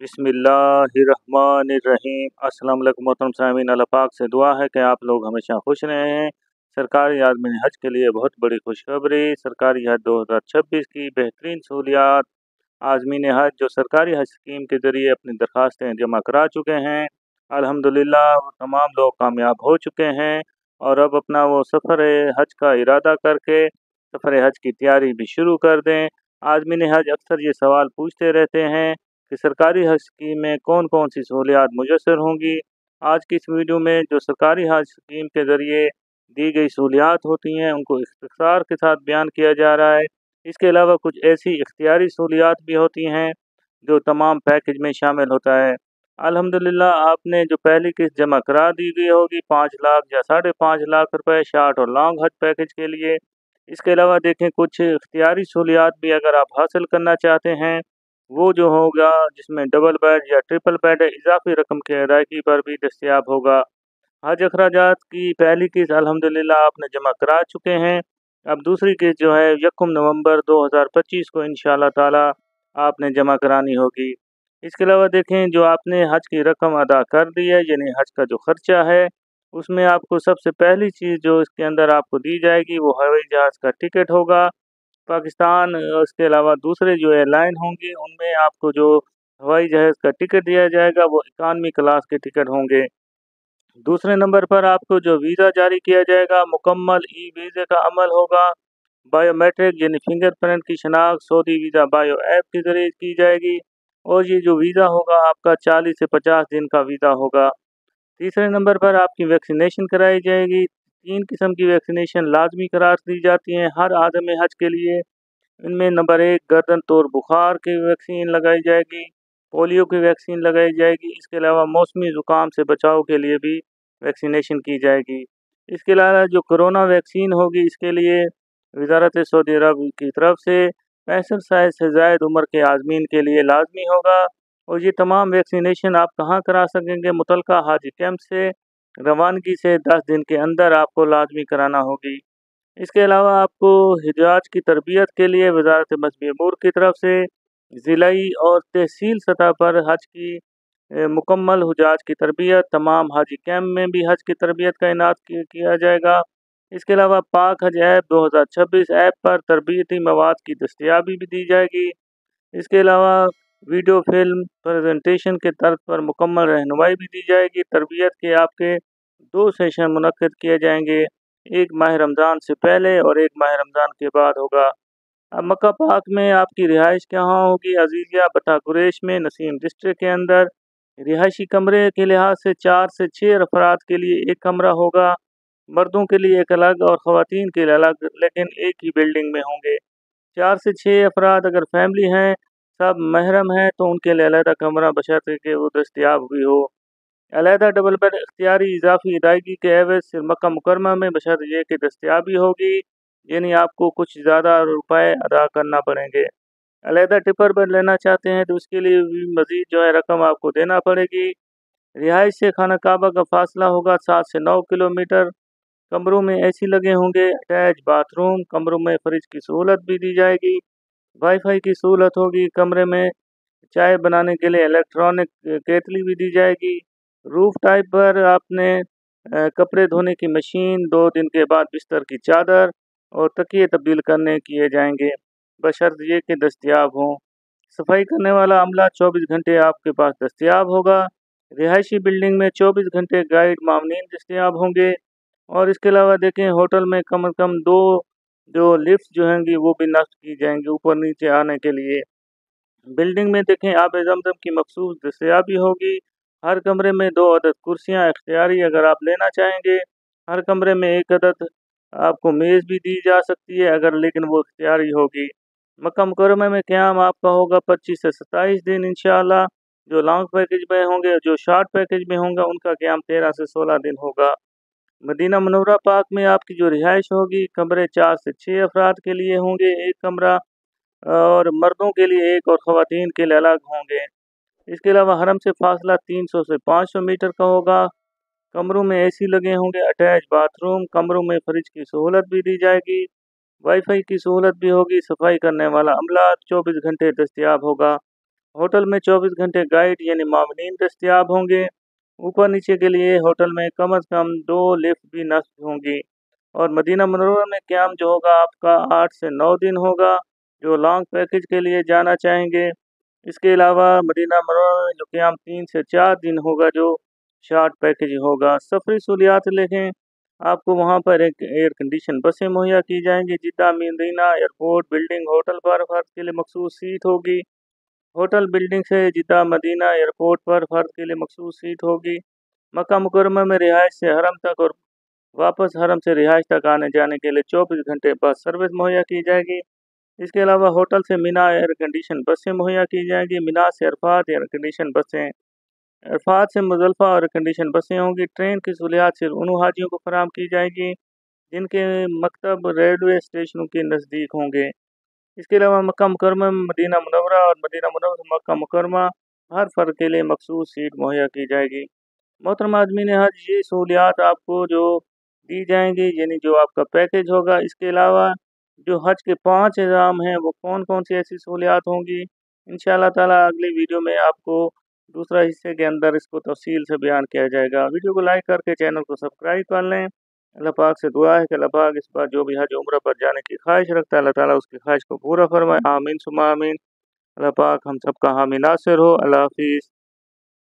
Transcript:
बिस्मिल्लाहिर्रहमानिर्रहीम। अस्सलाम वालेकुम मोहतरम सामीन, अल्लाह पाक से दुआ है कि आप लोग हमेशा खुश रहें। सरकारी आज़मीन हज के लिए बहुत बड़ी खुशखबरी। सरकारी हज 2026 की बेहतरीन सहूलियात। आज़मीन हज जो सरकारी हज स्कीम के ज़रिए अपनी दरख्वास्तें जमा करा चुके हैं, अल्हम्दुलिल्लाह वो तमाम लोग कामयाब हो चुके हैं और अब अपना वो सफ़र हज का इरादा करके सफ़र हज की तैयारी भी शुरू कर दें। आज़मीन हज अक्सर ये सवाल पूछते रहते हैं कि सरकारी हज स्कीम में कौन कौन सी सहूलियात मुयस्सर होंगी। आज की इस वीडियो में जो सरकारी हज स्कीम के ज़रिए दी गई सहूलियात होती हैं उनको इख्तिसार के साथ बयान किया जा रहा है। इसके अलावा कुछ ऐसी इख्तियारी सहूलियात भी होती हैं जो तमाम पैकेज में शामिल होता है। अल्हम्दुलिल्लाह आपने जो पहली किस्त जमा करा दी गई होगी 5 लाख या 5.5 लाख रुपए शॉर्ट और लॉन्ग हज पैकेज के लिए। इसके अलावा देखें कुछ इख्तियारी सहूलियात भी अगर आप हासिल करना चाहते हैं, वो जो होगा जिसमें डबल बेड या ट्रिपल बेड इजाफी रकम की अदायगी पर भी दस्तयाब होगा। हज अखराजात की पहली किस्त अल्हम्दुलिल्लाह आपने जमा करा चुके हैं। अब दूसरी किस्त जो है 1 नवंबर 2025 को इंशाअल्लाह ताला आपने जमा करानी होगी। इसके अलावा देखें जो आपने हज की रकम अदा कर दी है, यानी हज का जो खर्चा है, उसमें आपको सबसे पहली चीज़ जो इसके अंदर आपको दी जाएगी वो हवाई जहाज़ का टिकट होगा। पाकिस्तान इसके अलावा दूसरे जो एयरलाइन होंगे उनमें आपको जो हवाई जहाज़ का टिकट दिया जाएगा वो इकानमी क्लास के टिकट होंगे। दूसरे नंबर पर आपको जो वीज़ा जारी किया जाएगा मुकम्मल ई वीज़े का अमल होगा। बायोमेट्रिक यानी फिंगरप्रिंट की शनाख्त सऊदी वीज़ा बायो ऐप के ज़रिए की जाएगी और ये जो वीज़ा होगा आपका 40 से 50 दिन का वीज़ा होगा। तीसरे नंबर पर आपकी वैक्सीनेशन कराई जाएगी। 3 किस्म की वैक्सीनेशन लाजमी करार दी जाती हैं हर आदम हज के लिए। इनमें नंबर 1 गर्दन तोड़ बुखार की वैक्सीन लगाई जाएगी, पोलियो की वैक्सीन लगाई जाएगी। इसके अलावा मौसमी ज़ुकाम से बचाव के लिए भी वैक्सीनेशन की जाएगी। इसके अलावा जो कोरोना वैक्सीन होगी इसके लिए वज़ारत सऊदी अरब की तरफ से 65 साल से ज़ायद उम्र के आज़मीन के लिए लाजमी होगा। और ये तमाम वैक्सीनेशन आप कहाँ करा सकेंगे, मुतलका हाजी कैंप से रवानगी से 10 दिन के अंदर आपको लाजमी कराना होगी। इसके अलावा आपको हिजाज की तरबियत के लिए वज़ारत मज़हबी अमूर की तरफ से ज़िलाई और तहसील सतह पर हज की मुकम्मल हुजाज की तरबियत, तमाम हाजी कैंप में भी हज की तरबियत का इनाद किया जाएगा। इसके अलावा पाक हज ऐप 2026 ऐप पर तरबियती मवाद की दस्तयाबी भी दी जाएगी। इसके अलावा वीडियो फिल्म प्रेजेंटेशन के तर्ज पर मुकम्मल रहनुमाई भी दी जाएगी। तरबियत के आपके 2 सेशन मुनक्किद किए जाएंगे, एक माह रमज़ान से पहले और एक माह रमज़ान के बाद होगा। अब मक्का पाक में आपकी रिहाइश कहाँ होगी? अजीज़िया बता कुरैश में नसीम डिस्ट्रिक्ट के अंदर। रिहायशी कमरे के लिहाज से 4 से 6 अफराद के लिए एक कमरा होगा, मर्दों के लिए एक अलग और ख़वातीन के लिए अलग, लेकिन एक ही बिल्डिंग में होंगे। 4 से 6 अफराद अगर फैमिली हैं, सब महरम हैं, तो उनके लिए अलहदा कमरा बशर्ते कि वो दस्तयाब भी हो। अलहदा डबल बेड इख्तियारी इजाफी अदायगी के एवज सिर्फ मक्का मुकरमा में बशर्ते ये कि दस्तयाबी होगी, यानी आपको कुछ ज़्यादा रुपए अदा करना पड़ेंगे। अलहदा टिपर बेड लेना चाहते हैं तो उसके लिए भी मज़ीद जो है रकम आपको देना पड़ेगी। रिहाइश से खाना काबा का फासला होगा 7 से 9 किलोमीटर। कमरों में एसी लगे होंगे, अटैच बाथरूम, कमरों में फ्रिज की सहूलत भी दी जाएगी, वाईफाई की सहूलत होगी। कमरे में चाय बनाने के लिए इलेक्ट्रॉनिक केतली भी दी जाएगी। रूफ टाइप पर आपने कपड़े धोने की मशीन, 2 दिन के बाद बिस्तर की चादर और तकिए तब्दील करने किए जाएंगे, बशर्ते ये कि दस्तयाब हों। सफाई करने वाला अमला 24 घंटे आपके पास दस्तयाब होगा। रिहायशी बिल्डिंग में 24 घंटे गाइड मामनीन दस्तयाब होंगे। और इसके अलावा देखें होटल में कम से कम 2 जो लिफ्ट जो होंगी वो भी नस्ब की जाएंगी ऊपर नीचे आने के लिए। बिल्डिंग में देखें आब ज़मज़म की मखसूस दस्तयाबी होगी। हर कमरे में 2 अदद कुर्सियाँ इख्तियारी अगर आप लेना चाहेंगे। हर कमरे में 1 अदद आपको मेज़ भी दी जा सकती है अगर, लेकिन वो इख्तियारी होगी। मक्का मुकर्रमा में क़याम आपका होगा 25 से 27 दिन इंशाअल्लाह। जो लॉन्ग पैकेज में होंगे, जो शॉर्ट पैकेज में होंगे उनका क़याम 13 से 16 दिन होगा। मदीना मुनव्वरा पाक में आपकी जो रिहाइश होगी, कमरे 4 से 6 अफराद के लिए होंगे, एक कमरा, और मर्दों के लिए एक और ख़वातीन के लिए अलग होंगे। इसके अलावा हरम से फासला 300 से 500 मीटर का होगा। कमरों में एसी लगे होंगे, अटैच बाथरूम, कमरों में फ्रिज की सहूलत भी दी जाएगी, वाईफाई की सहूलत भी होगी। सफाई करने वाला अमला 24 घंटे दस्तयाब होगा। होटल में 24 घंटे गाइड यानी मामलीन दस्तयाब होंगे। ऊपर नीचे के लिए होटल में कम अज़ कम 2 लिफ्ट भी नस्ब होंगी। और मदीना मुनव्वरा में क़याम जो होगा आपका 8 से 9 दिन होगा, जो लॉन्ग पैकेज के लिए जाना चाहेंगे। इसके अलावा मदीना मुनव्वरा में जो क़याम 3 से 4 दिन होगा, जो शॉर्ट पैकेज होगा। सफ़री सहूलियात देखें, आपको वहाँ पर एक एयर कंडीशन बसें मुहैया की जाएंगी। जिद्दा मदीना एयरपोर्ट बिल्डिंग होटल पर फ़र्द के लिए मखसूस सीट होगी। होटल बिल्डिंग से जिद्दा मदीना एयरपोर्ट पर फ़र्द के लिए मखसूस सीट होगी। मक्का मुकर्रमा में रिहाइश से हरम तक और वापस हरम से रिहाइश तक आने जाने के लिए 24 घंटे बस सर्विस मुहैया की जाएगी। इसके अलावा होटल से मिना एयर कंडीशन बसें मुहैया की जाएंगी। मिना से अरफात एयर कंडीशन बसें, अरफात से मुज़दलिफ़ा एयर कंडीशन बसें होंगी। ट्रेन की सहूलियात सिर्फ उन हाजियों को फराहम की जाएगी जिनके मकतब रेलवे स्टेशनों के नज़दीक होंगे। इसके अलावा मक्का मुकर्रमा में मदीना मुनव्वरा और मदीना मुनव्वरा से मक्का मुकर्रमा हर फ़र्द के लिए मखसूस सीट मुहैया की जाएगी। मोहतरम आदमीन हज, ये सहूलियात आपको जो दी जाएंगी यानी जो आपका पैकेज होगा। इसके अलावा जो हज के 5 एग्ज़ाम हैं, वो कौन कौन सी ऐसी सहूलियात होंगी, इंशाअल्लाह ताला अगली वीडियो में आपको दूसरा हिस्से के अंदर इसको तफसील से बयान किया जाएगा। वीडियो को लाइक करके चैनल को सब्सक्राइब कर लें। अल्लाह पाक से दुआ है कि अल्लाह पाक इस बार जो भी हज उम्रा पर जाने की ख्वाहिश रखता है, अल्लाह ताला उसकी ख्वाहिश को पूरा फरमाए। आमीन सुम्मा आमीन। अल्लाह पाक हम सबका हामी नासिर हो। अल्लाह हाफिज़।